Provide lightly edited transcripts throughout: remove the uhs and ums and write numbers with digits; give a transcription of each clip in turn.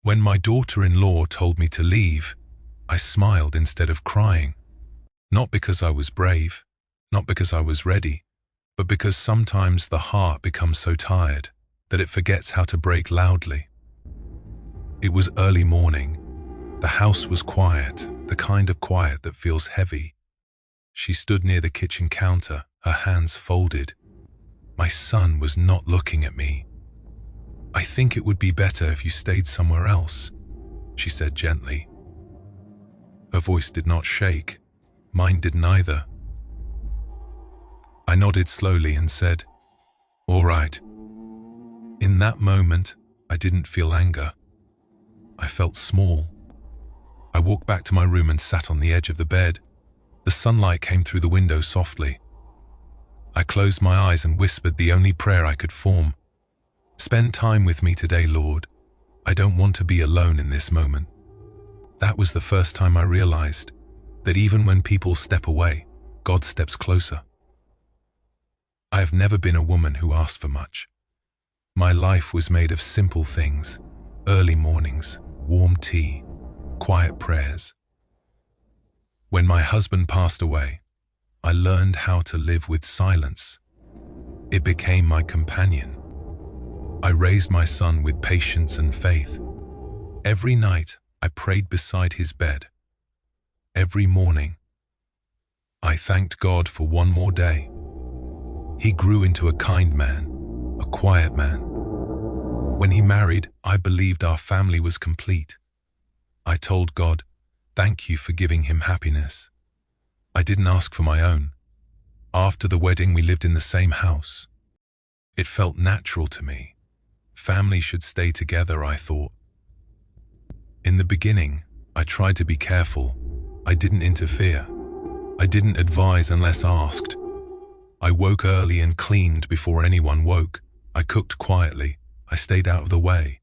When my daughter-in-law told me to leave, I smiled instead of crying. Not because I was brave, not because I was ready, but because sometimes the heart becomes so tired that it forgets how to break loudly. It was early morning. The house was quiet, the kind of quiet that feels heavy. She stood near the kitchen counter, her hands folded. My son was not looking at me. "I think it would be better if you stayed somewhere else," she said gently. Her voice did not shake. Mine didn't either. I nodded slowly and said, "All right." In that moment, I didn't feel anger. I felt small. I walked back to my room and sat on the edge of the bed. The sunlight came through the window softly. I closed my eyes and whispered the only prayer I could form. "Spend time with me today, Lord. I don't want to be alone in this moment." That was the first time I realized that even when people step away, God steps closer. I have never been a woman who asked for much. My life was made of simple things: early mornings, warm tea, quiet prayers. When my husband passed away, I learned how to live with silence. It became my companion. I raised my son with patience and faith. Every night, I prayed beside his bed. Every morning, I thanked God for one more day. He grew into a kind man, a quiet man. When he married, I believed our family was complete. I told God, "Thank you for giving him happiness." I didn't ask for my own. After the wedding, we lived in the same house. It felt natural to me. Family should stay together, I thought. In the beginning, I tried to be careful. I didn't interfere. I didn't advise unless asked. I woke early and cleaned before anyone woke. I cooked quietly. I stayed out of the way.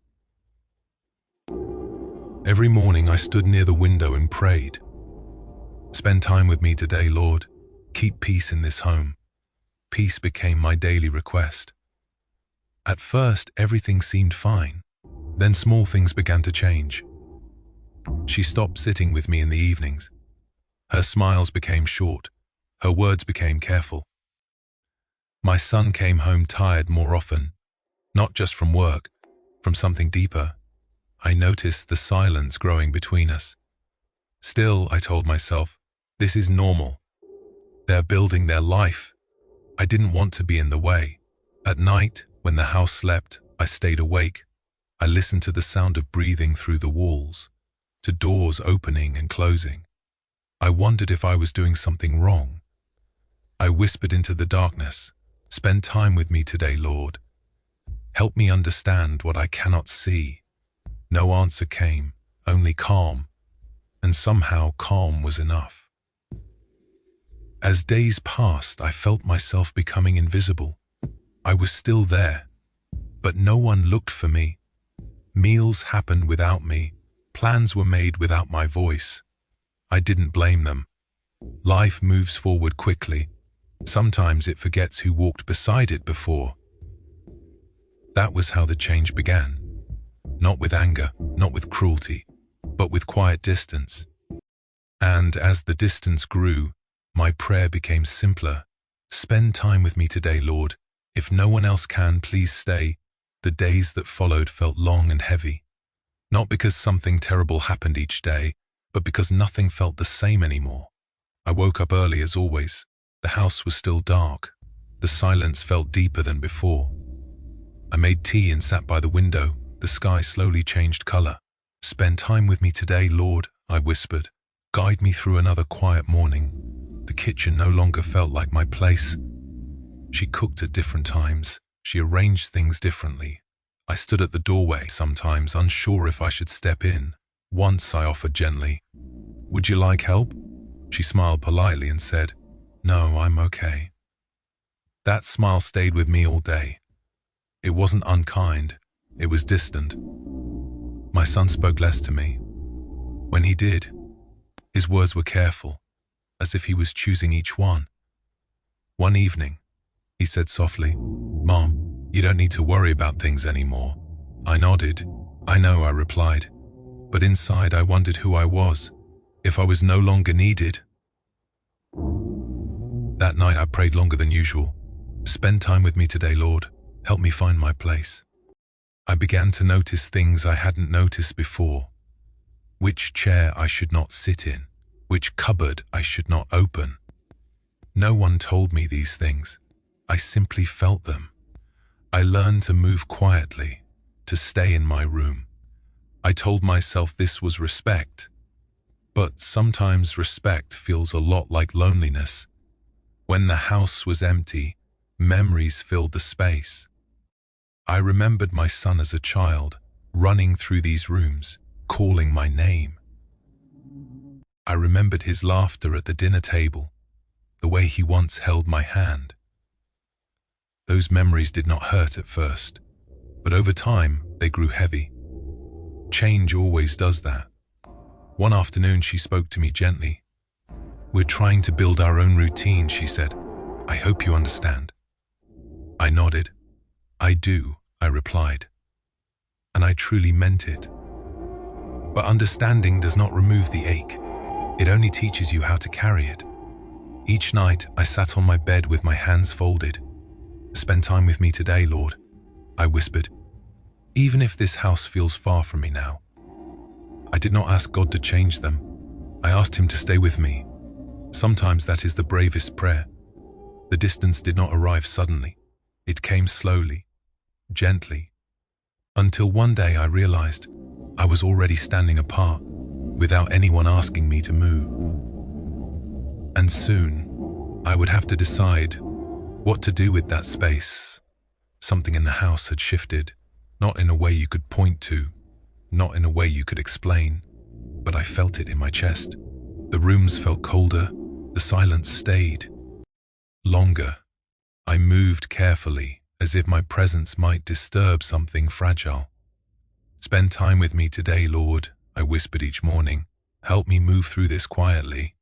Every morning I stood near the window and prayed. "Spend time with me today, Lord. Keep peace in this home." Peace became my daily request. At first, everything seemed fine. Then small things began to change. She stopped sitting with me in the evenings. Her smiles became short. Her words became careful. My son came home tired more often, not just from work, from something deeper. I noticed the silence growing between us. Still, I told myself, this is normal. They're building their life. I didn't want to be in the way. At night, when the house slept, I stayed awake. I listened to the sound of breathing through the walls, to doors opening and closing. I wondered if I was doing something wrong. I whispered into the darkness, "Spend time with me today, Lord. Help me understand what I cannot see." No answer came, only calm, and somehow calm was enough. As days passed, I felt myself becoming invisible. I was still there, but no one looked for me. Meals happened without me. Plans were made without my voice. I didn't blame them. Life moves forward quickly. Sometimes it forgets who walked beside it before. That was how the change began. Not with anger, not with cruelty, but with quiet distance. And as the distance grew, my prayer became simpler. "Spend time with me today, Lord. If no one else can, please stay." The days that followed felt long and heavy. Not because something terrible happened each day, but because nothing felt the same anymore. I woke up early as always. The house was still dark. The silence felt deeper than before. I made tea and sat by the window. The sky slowly changed color. "Spend time with me today, Lord," I whispered. "Guide me through another quiet morning." The kitchen no longer felt like my place. She cooked at different times. She arranged things differently. I stood at the doorway, sometimes unsure if I should step in. Once I offered gently, "Would you like help?" She smiled politely and said, "No, I'm okay." That smile stayed with me all day. It wasn't unkind, it was distant. My son spoke less to me. When he did, his words were careful, as if he was choosing each one. One evening, he said softly, "Mom, you don't need to worry about things anymore." I nodded. I know, I replied, but inside I wondered who I was, if I was no longer needed. That night I prayed longer than usual. Spend time with me today, Lord. Help me find my place. I began to notice things I hadn't noticed before. Which chair I should not sit in, which cupboard I should not open. No one told me these things. I simply felt them. I learned to move quietly, to stay in my room. I told myself this was respect. But sometimes respect feels a lot like loneliness. When the house was empty, memories filled the space. I remembered my son as a child, running through these rooms, calling my name. I remembered his laughter at the dinner table, the way he once held my hand. Those memories did not hurt at first, but over time they grew heavy. Change always does that. One afternoon she spoke to me gently. "We're trying to build our own routine," she said. "I hope you understand." I nodded. "I do," I replied. And I truly meant it. But understanding does not remove the ache. It only teaches you how to carry it. Each night I sat on my bed with my hands folded. "Spend time with me today, Lord," I whispered. "Even if this house feels far from me now." I did not ask God to change them. I asked Him to stay with me. Sometimes that is the bravest prayer. The distance did not arrive suddenly. It came slowly, gently, until one day I realized I was already standing apart without anyone asking me to move. And soon I would have to decide what to do with that space. Something in the house had shifted, not in a way you could point to, not in a way you could explain, but I felt it in my chest. The rooms felt colder, the silence stayed longer. I moved carefully, as if my presence might disturb something fragile. "Spend time with me today, Lord," I whispered each morning. "Help me move through this quietly."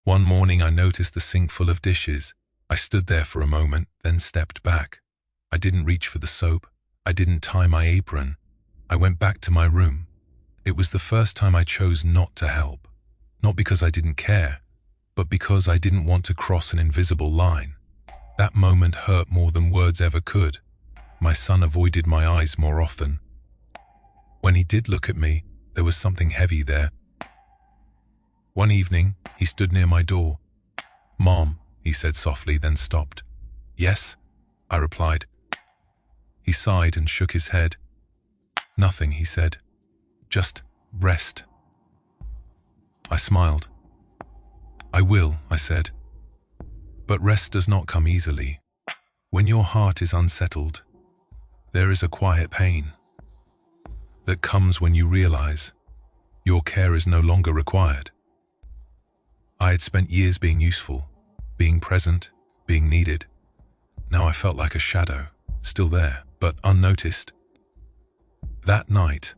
One morning I noticed the sink full of dishes. I stood there for a moment, then stepped back. I didn't reach for the soap. I didn't tie my apron. I went back to my room. It was the first time I chose not to help. Not because I didn't care, but because I didn't want to cross an invisible line. That moment hurt more than words ever could. My son avoided my eyes more often. When he did look at me, there was something heavy there. One evening, he stood near my door. "Mom," he said softly, then stopped. "Yes?" I replied. He sighed and shook his head. "Nothing," he said. "Just rest." I smiled. "I will," I said. But rest does not come easily. When your heart is unsettled, there is a quiet pain that comes when you realize your care is no longer required. I had spent years being useful, being present, being needed. Now I felt like a shadow, still there, but unnoticed. That night,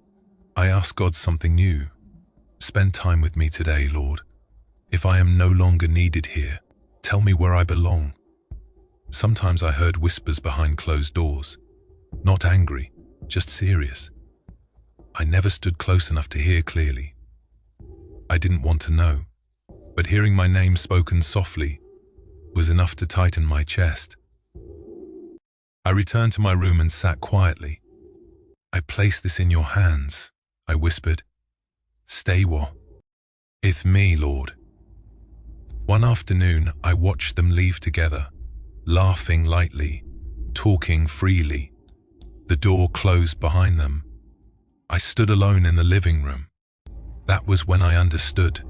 I asked God something new. "Spend time with me today, Lord. If I am no longer needed here, tell me where I belong." Sometimes I heard whispers behind closed doors. Not angry, just serious. I never stood close enough to hear clearly. I didn't want to know, but hearing my name spoken softly was enough to tighten my chest. I returned to my room and sat quietly. "I place this in your hands," I whispered. "Stay with me, Lord." One afternoon, I watched them leave together, laughing lightly, talking freely. The door closed behind them. I stood alone in the living room. That was when I understood.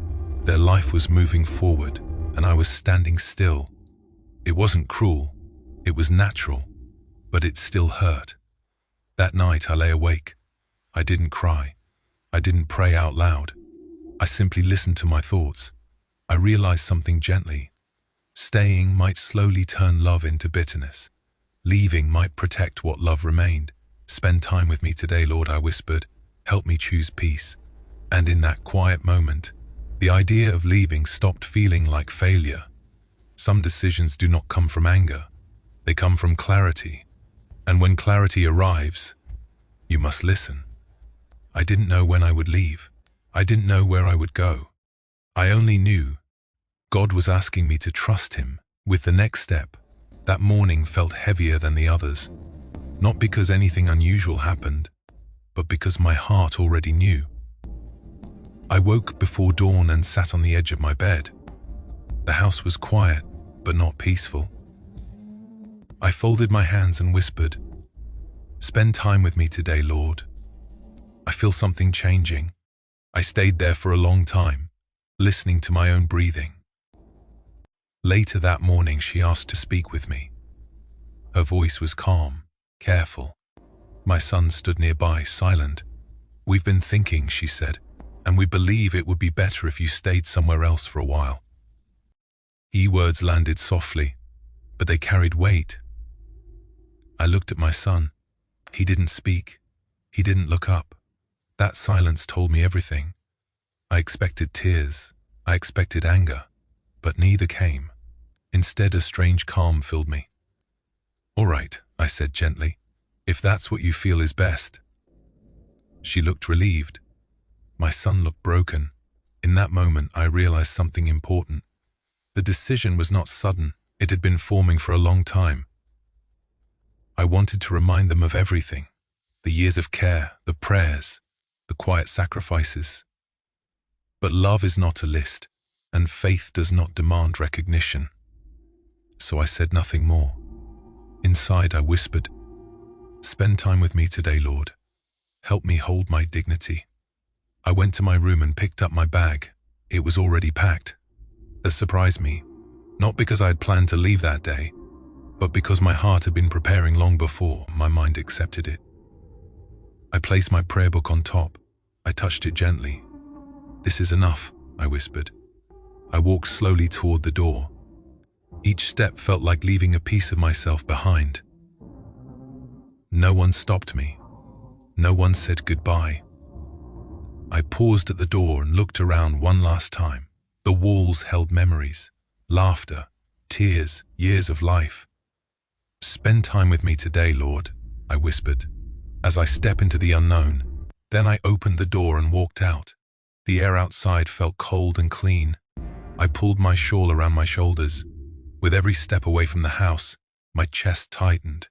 Their life was moving forward, and I was standing still. It wasn't cruel, it was natural, but it still hurt. That night I lay awake. I didn't cry. I didn't pray out loud. I simply listened to my thoughts. I realized something gently. Staying might slowly turn love into bitterness. Leaving might protect what love remained. "Spend time with me today, Lord," I whispered. "Help me choose peace." And in that quiet moment, the idea of leaving stopped feeling like failure. Some decisions do not come from anger. They come from clarity. And when clarity arrives, you must listen. I didn't know when I would leave. I didn't know where I would go. I only knew God was asking me to trust Him with the next step. That morning felt heavier than the others, not because anything unusual happened, but because my heart already knew. I woke before dawn and sat on the edge of my bed. The house was quiet, but not peaceful. I folded my hands and whispered, "Spend time with me today, Lord." I feel something changing. I stayed there for a long time, listening to my own breathing. Later that morning, she asked to speak with me. Her voice was calm, careful. My son stood nearby, silent. "We've been thinking," she said, "and we believe it would be better if you stayed somewhere else for a while." Words landed softly, but they carried weight. I looked at my son. He didn't speak. He didn't look up. That silence told me everything. I expected tears. I expected anger, but neither came. Instead, a strange calm filled me. "All right," I said gently, "if that's what you feel is best." She looked relieved. My son looked broken. In that moment, I realized something important. The decision was not sudden. It had been forming for a long time. I wanted to remind them of everything. The years of care, the prayers, the quiet sacrifices. But love is not a list, and faith does not demand recognition. So I said nothing more. Inside I whispered, "Spend time with me today, Lord. Help me hold my dignity." I went to my room and picked up my bag. It was already packed. That surprised me, not because I had planned to leave that day, but because my heart had been preparing long before my mind accepted it. I placed my prayer book on top. I touched it gently. "This is enough," I whispered. I walked slowly toward the door. Each step felt like leaving a piece of myself behind. No one stopped me. No one said goodbye. I paused at the door and looked around one last time. The walls held memories, laughter, tears, years of life. "Spend time with me today, Lord," I whispered, as I step into the unknown. Then I opened the door and walked out. The air outside felt cold and clean. I pulled my shawl around my shoulders. With every step away from the house, my chest tightened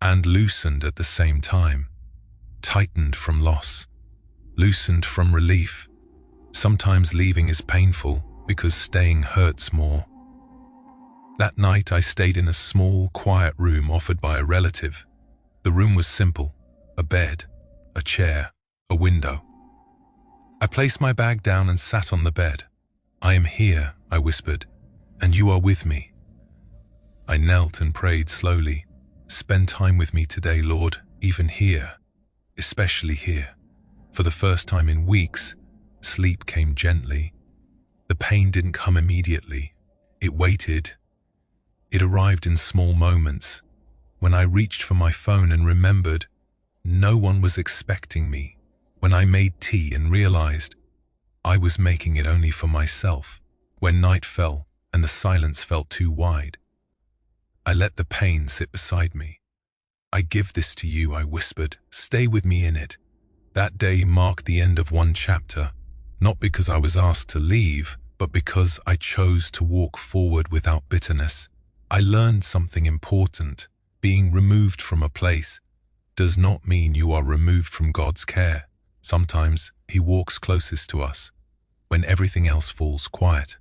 and loosened at the same time. Tightened from loss, loosened from relief. Sometimes leaving is painful because staying hurts more. That night I stayed in a small, quiet room offered by a relative. The room was simple: a bed, a chair, a window. I placed my bag down and sat on the bed. "I am here," I whispered, "and you are with me." I knelt and prayed slowly. "Spend time with me today, Lord, even here, especially here." For the first time in weeks, sleep came gently. The pain didn't come immediately. It waited. It arrived in small moments. When I reached for my phone and remembered no one was expecting me. When I made tea and realized I was making it only for myself. When night fell and the silence felt too wide, I let the pain sit beside me. "I give this to you," I whispered. "Stay with me in it." That day marked the end of one chapter, not because I was asked to leave, but because I chose to walk forward without bitterness. I learned something important. Being removed from a place does not mean you are removed from God's care. Sometimes He walks closest to us when everything else falls quiet.